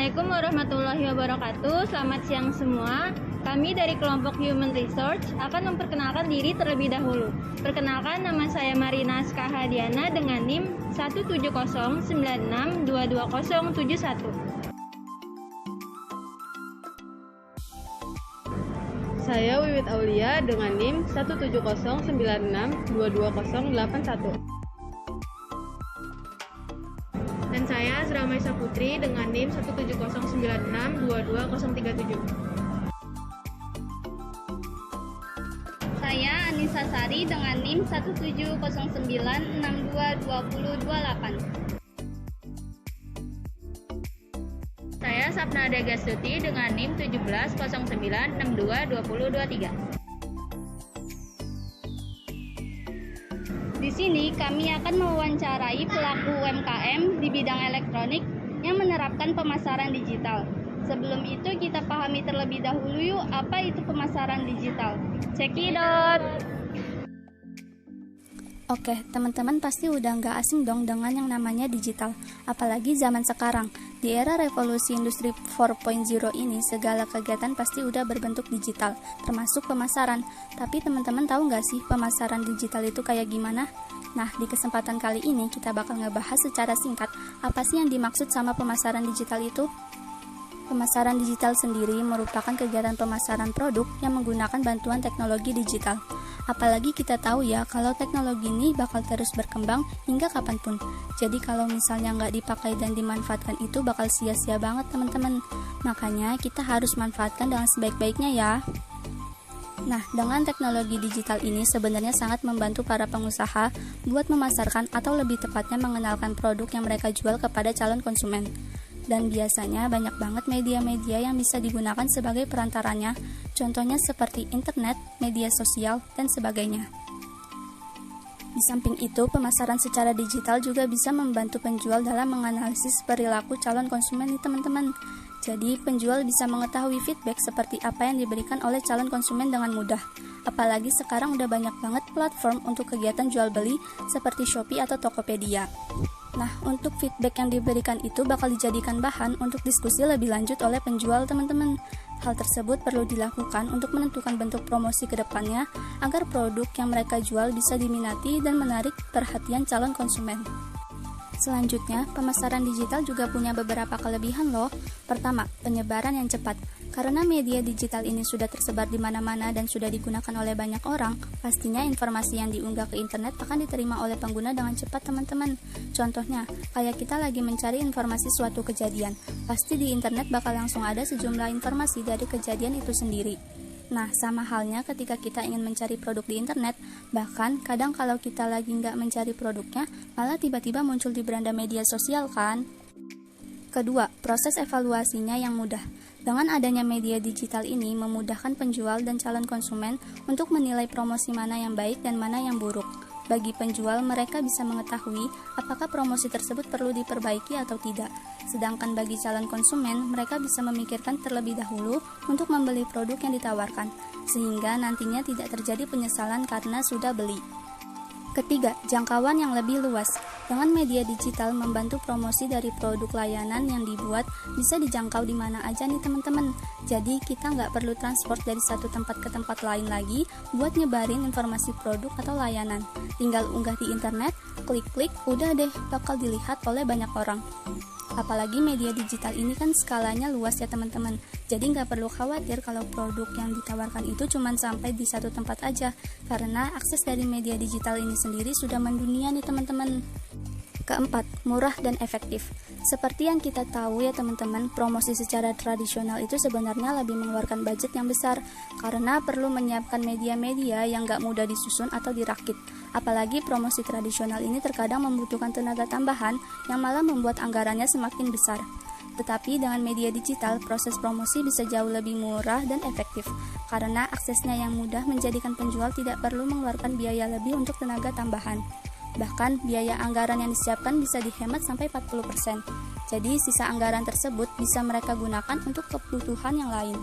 Assalamualaikum warahmatullahi wabarakatuh. Selamat siang semua. Kami dari kelompok Human Research akan memperkenalkan diri terlebih dahulu. Perkenalkan, nama saya Marina Skahadiana dengan NIM 17096222071. Saya Wiwit Aulia dengan NIM 17096222081. Dan saya Azra Maisa Putri dengan NIM 17096222037. Saya Anissa Sari dengan NIM 17096222028. Saya Sapnada Gastuti dengan NIM 1709622023. Di sini kami akan mewawancarai pelaku UMKM di bidang elektronik yang menerapkan pemasaran digital. Sebelum itu kita pahami terlebih dahulu yuk apa itu pemasaran digital. Cekidot! Oke, teman-teman pasti udah nggak asing dong dengan yang namanya digital. Apalagi zaman sekarang. Di era revolusi industri 4.0 ini, segala kegiatan pasti udah berbentuk digital, termasuk pemasaran. Tapi teman-teman tahu nggak sih pemasaran digital itu kayak gimana? Nah, di kesempatan kali ini kita bakal ngebahas secara singkat apa sih yang dimaksud sama pemasaran digital itu. Pemasaran digital sendiri merupakan kegiatan pemasaran produk yang menggunakan bantuan teknologi digital. Apalagi kita tahu ya kalau teknologi ini bakal terus berkembang hingga kapanpun. Jadi kalau misalnya nggak dipakai dan dimanfaatkan itu bakal sia-sia banget teman-teman. Makanya kita harus manfaatkan dengan sebaik-baiknya ya. Nah, dengan teknologi digital ini sebenarnya sangat membantu para pengusaha buat memasarkan atau lebih tepatnya mengenalkan produk yang mereka jual kepada calon konsumen. Dan biasanya banyak banget media-media yang bisa digunakan sebagai perantaranya, contohnya seperti internet, media sosial, dan sebagainya. Di samping itu, pemasaran secara digital juga bisa membantu penjual dalam menganalisis perilaku calon konsumen nih teman-teman. Jadi, penjual bisa mengetahui feedback seperti apa yang diberikan oleh calon konsumen dengan mudah. Apalagi sekarang udah banyak banget platform untuk kegiatan jual beli seperti Shopee atau Tokopedia. Nah, untuk feedback yang diberikan itu bakal dijadikan bahan untuk diskusi lebih lanjut oleh penjual teman-teman. Hal tersebut perlu dilakukan untuk menentukan bentuk promosi ke depannya agar produk yang mereka jual bisa diminati dan menarik perhatian calon konsumen. Selanjutnya, pemasaran digital juga punya beberapa kelebihan loh. Pertama, penyebaran yang cepat. Karena media digital ini sudah tersebar di mana-mana dan sudah digunakan oleh banyak orang, pastinya informasi yang diunggah ke internet akan diterima oleh pengguna dengan cepat teman-teman. Contohnya, kayak kita lagi mencari informasi suatu kejadian, pasti di internet bakal langsung ada sejumlah informasi dari kejadian itu sendiri. Nah, sama halnya ketika kita ingin mencari produk di internet, bahkan kadang kalau kita lagi nggak mencari produknya, malah tiba-tiba muncul di beranda media sosial kan? Kedua, proses evaluasinya yang mudah. Dengan adanya media digital ini memudahkan penjual dan calon konsumen untuk menilai promosi mana yang baik dan mana yang buruk. Bagi penjual, mereka bisa mengetahui apakah promosi tersebut perlu diperbaiki atau tidak. Sedangkan bagi calon konsumen, mereka bisa memikirkan terlebih dahulu untuk membeli produk yang ditawarkan, sehingga nantinya tidak terjadi penyesalan karena sudah beli. Ketiga, jangkauan yang lebih luas. Dengan media digital membantu promosi dari produk layanan yang dibuat bisa dijangkau di mana aja nih teman-teman. Jadi kita nggak perlu transport dari satu tempat ke tempat lain lagi buat nyebarin informasi produk atau layanan. Tinggal unggah di internet, klik-klik, udah deh bakal dilihat oleh banyak orang. Apalagi media digital ini kan skalanya luas ya teman-teman. Jadi nggak perlu khawatir kalau produk yang ditawarkan itu cuma sampai di satu tempat aja, karena akses dari media digital ini sendiri sudah mendunia nih teman-teman. Keempat, murah dan efektif. Seperti yang kita tahu ya teman-teman, promosi secara tradisional itu sebenarnya lebih mengeluarkan budget yang besar, karena perlu menyiapkan media-media yang nggak mudah disusun atau dirakit. Apalagi promosi tradisional ini terkadang membutuhkan tenaga tambahan yang malah membuat anggarannya semakin besar. Tetapi dengan media digital, proses promosi bisa jauh lebih murah dan efektif, karena aksesnya yang mudah menjadikan penjual tidak perlu mengeluarkan biaya lebih untuk tenaga tambahan. Bahkan biaya anggaran yang disiapkan bisa dihemat sampai 40%. Jadi sisa anggaran tersebut bisa mereka gunakan untuk kebutuhan yang lain.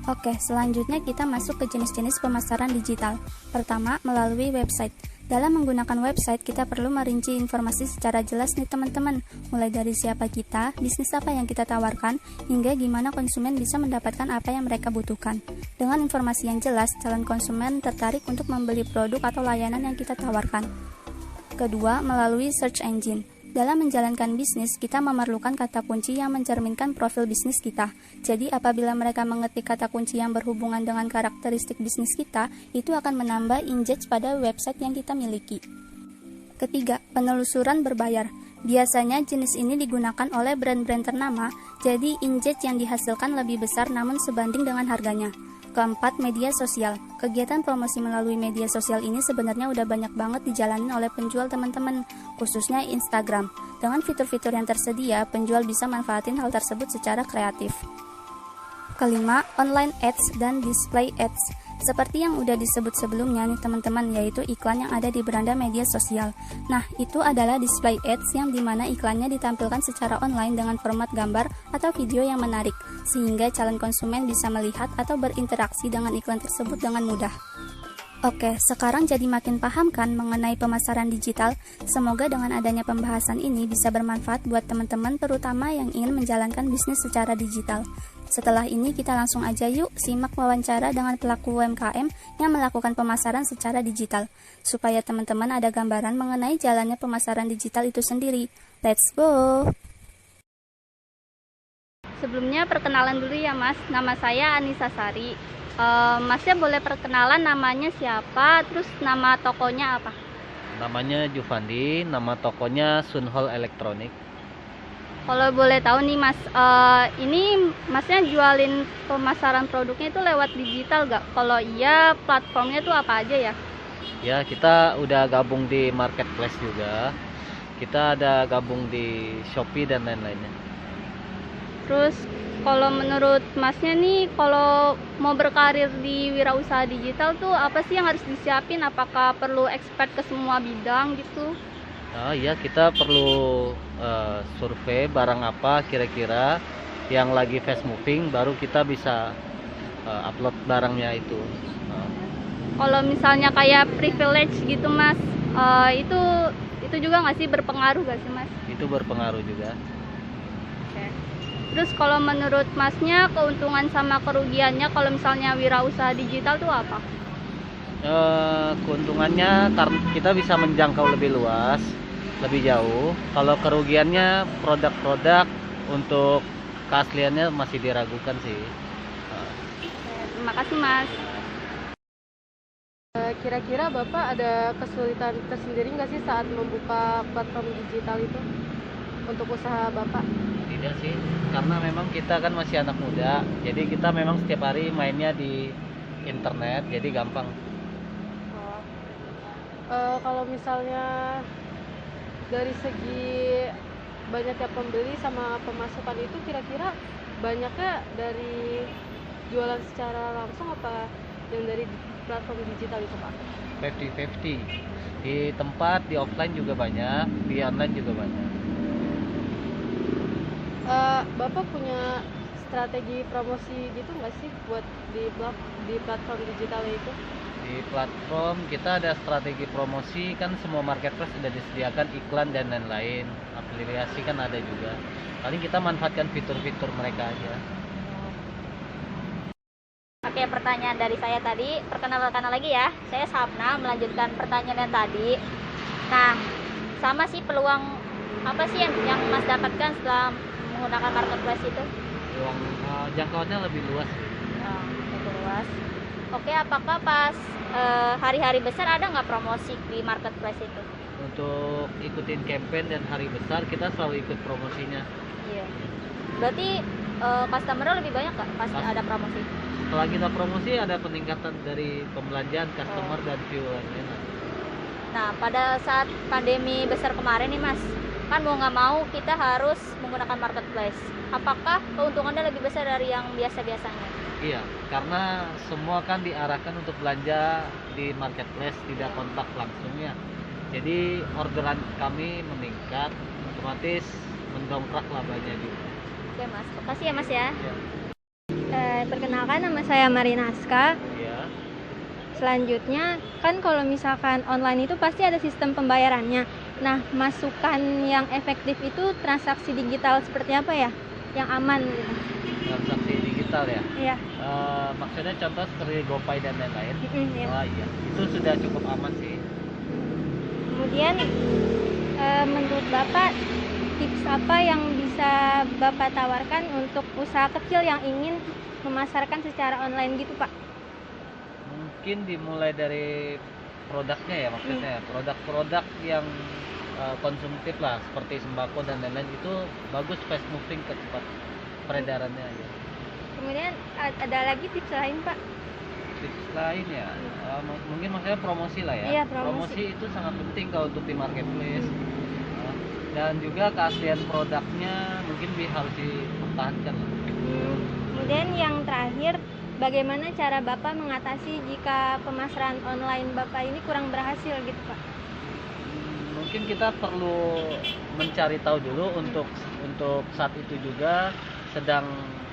Oke, selanjutnya kita masuk ke jenis-jenis pemasaran digital. Pertama, melalui website. Dalam menggunakan website, kita perlu merinci informasi secara jelas nih teman-teman, mulai dari siapa kita, bisnis apa yang kita tawarkan, hingga gimana konsumen bisa mendapatkan apa yang mereka butuhkan. Dengan informasi yang jelas, calon konsumen tertarik untuk membeli produk atau layanan yang kita tawarkan. Kedua, melalui search engine. Dalam menjalankan bisnis, kita memerlukan kata kunci yang mencerminkan profil bisnis kita. Jadi, apabila mereka mengetik kata kunci yang berhubungan dengan karakteristik bisnis kita, itu akan menambah engage pada website yang kita miliki. Ketiga, penelusuran berbayar. Biasanya jenis ini digunakan oleh brand-brand ternama, jadi engage yang dihasilkan lebih besar namun sebanding dengan harganya. Keempat, media sosial. Kegiatan promosi melalui media sosial ini sebenarnya udah banyak banget dijalanin oleh penjual teman-teman, khususnya Instagram. Dengan fitur-fitur yang tersedia, penjual bisa manfaatin hal tersebut secara kreatif. Kelima, online ads dan display ads. Seperti yang udah disebut sebelumnya nih teman-teman, yaitu iklan yang ada di beranda media sosial. Nah, itu adalah display ads yang dimana iklannya ditampilkan secara online dengan format gambar atau video yang menarik, sehingga calon konsumen bisa melihat atau berinteraksi dengan iklan tersebut dengan mudah. Oke, sekarang jadi makin paham kan mengenai pemasaran digital? Semoga dengan adanya pembahasan ini bisa bermanfaat buat teman-teman terutama yang ingin menjalankan bisnis secara digital. Setelah ini kita langsung aja yuk simak wawancara dengan pelaku UMKM yang melakukan pemasaran secara digital, supaya teman-teman ada gambaran mengenai jalannya pemasaran digital itu sendiri. Let's go! Sebelumnya perkenalan dulu ya Mas, nama saya Anissa Sari. Masnya boleh perkenalan namanya siapa, terus nama tokonya apa? Namanya Juvandi, nama tokonya Sunhol Elektronik. Kalau boleh tahu nih Mas, ini Masnya jualin pemasaran produknya itu lewat digital gak? Kalau iya, platformnya tuh apa aja ya? Ya, kita udah gabung di marketplace juga. Kita ada gabung di Shopee dan lain-lainnya. Terus kalau menurut Masnya nih, kalau mau berkarir di wirausaha digital tuh apa sih yang harus disiapin? Apakah perlu expert ke semua bidang gitu? Iya, kita perlu survei barang apa kira-kira yang lagi fast moving, baru kita bisa upload barangnya itu. Kalau misalnya kayak privilege gitu Mas, itu juga nggak sih berpengaruh nggak sih Mas? Itu berpengaruh juga. Oke. Terus kalau menurut Masnya keuntungan sama kerugiannya kalau misalnya wirausaha digital tuh apa? Keuntungannya karena kita bisa menjangkau lebih luas, lebih jauh. Kalau kerugiannya produk-produk untuk keasliannya masih diragukan sih. Terima kasih Mas. Kira-kira Bapak ada kesulitan tersendiri nggak sih saat membuka platform digital itu untuk usaha Bapak? Tidak sih, karena memang kita kan masih anak muda, jadi kita memang setiap hari mainnya di internet, jadi gampang. Kalau misalnya dari segi banyaknya pembeli sama pemasukan itu kira-kira banyaknya dari jualan secara langsung apa yang dari platform digital itu Pak? 50-50, di tempat, di offline juga banyak, di online juga banyak. Bapak punya strategi promosi gitu nggak sih buat di platform digital itu? Di platform kita ada strategi promosi, kan semua marketplace sudah disediakan iklan dan lain-lain, afiliasi kan ada juga. Paling kita manfaatkan fitur-fitur mereka aja. Oke, pertanyaan dari saya tadi, perkenalkan lagi ya. Saya Sapna, melanjutkan pertanyaan yang tadi. Nah, sama sih peluang apa sih yang Mas dapatkan setelah menggunakan marketplace itu? Jangkauannya lebih luas. Lebih luas. Oke, apakah pas hari-hari besar ada nggak promosi di marketplace itu? Untuk ikutin campaign dan hari besar kita selalu ikut promosinya. Iya. Berarti customer lebih banyak nggak pas ada promosi? Setelah kita promosi ada peningkatan dari pembelanjaan customer dan viewernya. Nah, pada saat pandemi besar kemarin nih Mas, kan mau nggak mau kita harus menggunakan marketplace. Apakah keuntungannya lebih besar dari yang biasa-biasanya? Iya, karena semua kan diarahkan untuk belanja di marketplace, tidak kontak langsungnya. Jadi orderan kami meningkat, otomatis mendongkrak labanya juga. Oke Mas, makasih ya Mas ya. Perkenalkan nama saya Marinaska. Iya. selanjutnya kan kalau misalkan online itu pasti ada sistem pembayarannya. Nah, masukan yang efektif itu transaksi digital seperti apa ya? Yang aman gitu. Transaksi digital ya. Iya. Maksudnya contoh seperti GoPay dan lain-lain. Iya. Oh iya, itu sudah cukup aman sih. Kemudian menurut Bapak tips apa yang bisa Bapak tawarkan untuk usaha kecil yang ingin memasarkan secara online gitu, Pak? Mungkin dimulai dari produknya ya, maksudnya produk-produk yang konsumtif lah, seperti sembako dan lain-lain, itu bagus fast moving, cepat peredarannya ya. Kemudian ada lagi tips lain, Pak? Tips lain ya, mungkin maksudnya promosi lah ya. Iya, promosi. Itu sangat penting kalau untuk di marketplace. Dan juga keaslian produknya mungkin harus dipertahankan. Kemudian yang terakhir, bagaimana cara Bapak mengatasi jika pemasaran online Bapak ini kurang berhasil gitu, Pak? Mungkin kita perlu mencari tahu dulu untuk saat itu juga sedang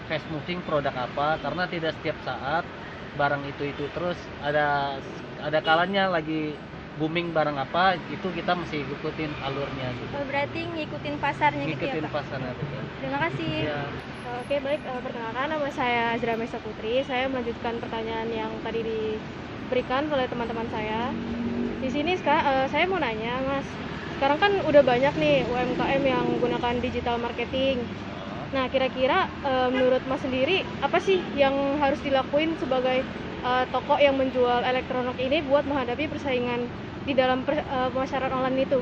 fast moving produk apa, karena tidak setiap saat barang itu terus ada kalanya lagi booming barang apa, itu kita mesti ikutin alurnya gitu. Oh, berarti ngikutin pasarnya gitu ya, Ngikutin Pak? pasarnya betul. Terima kasih. Ya. Oke, baik. Perkenalkan, nama saya Azra Mesa Putri. Saya melanjutkan pertanyaan yang tadi diberikan oleh teman-teman saya. Di sini saya mau nanya, Mas. Sekarang kan udah banyak nih UMKM yang menggunakan digital marketing. Nah, kira-kira menurut Mas sendiri, apa sih yang harus dilakuin sebagai toko yang menjual elektronik ini buat menghadapi persaingan di dalam pemasaran online itu?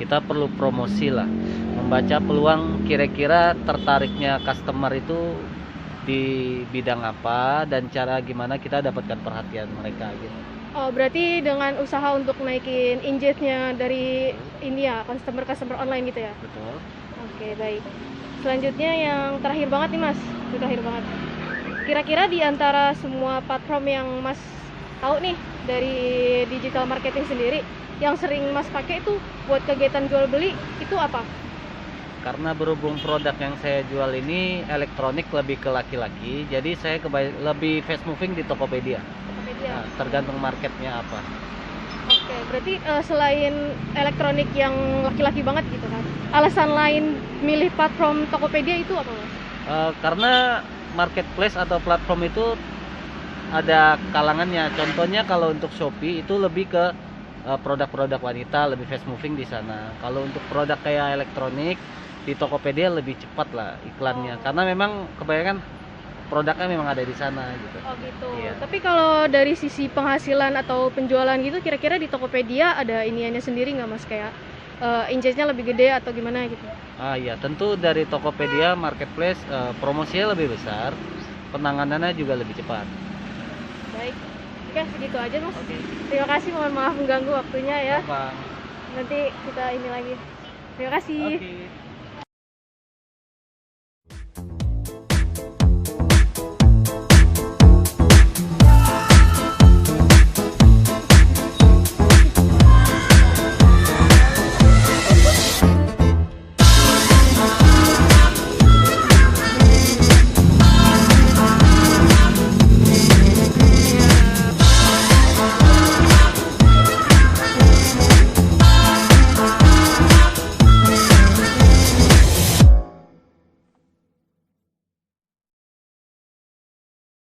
Kita perlu promosi lah, membaca peluang kira-kira tertariknya customer itu di bidang apa dan cara gimana kita dapatkan perhatian mereka gitu. Oh, berarti dengan usaha untuk naikin engagement-nya dari ini ya, customer online gitu ya? Betul. Oke, baik. Selanjutnya yang terakhir banget nih, Mas. Itu terakhir banget. Kira-kira di antara semua platform yang Mas tahu nih dari digital marketing sendiri, yang sering Mas pakai itu buat kegiatan jual beli itu apa? Karena berhubung produk yang saya jual ini elektronik lebih ke laki-laki, jadi saya lebih fast moving di Tokopedia. Nah, tergantung marketnya apa. Oke, berarti selain elektronik yang laki-laki banget gitu kan, alasan lain milih platform Tokopedia itu apa, Mas? Karena marketplace atau platform itu ada kalangannya. Contohnya kalau untuk Shopee itu lebih ke produk-produk wanita, lebih fast moving di sana. Kalau untuk produk kayak elektronik di Tokopedia lebih cepat lah iklannya, karena memang kebanyakan produknya memang ada di sana gitu. Oh gitu. Iya. Tapi kalau dari sisi penghasilan atau penjualan gitu, kira-kira di Tokopedia ada iniannya sendiri nggak, Mas? Kayak engagement-nya lebih gede atau gimana gitu? Iya, tentu dari Tokopedia marketplace promosinya lebih besar, penanganannya juga lebih cepat. Baik. Oke, segitu aja, Mas. Oke. Terima kasih, mohon maaf mengganggu waktunya ya. Apa? Nanti kita ini lagi. Terima kasih. Oke.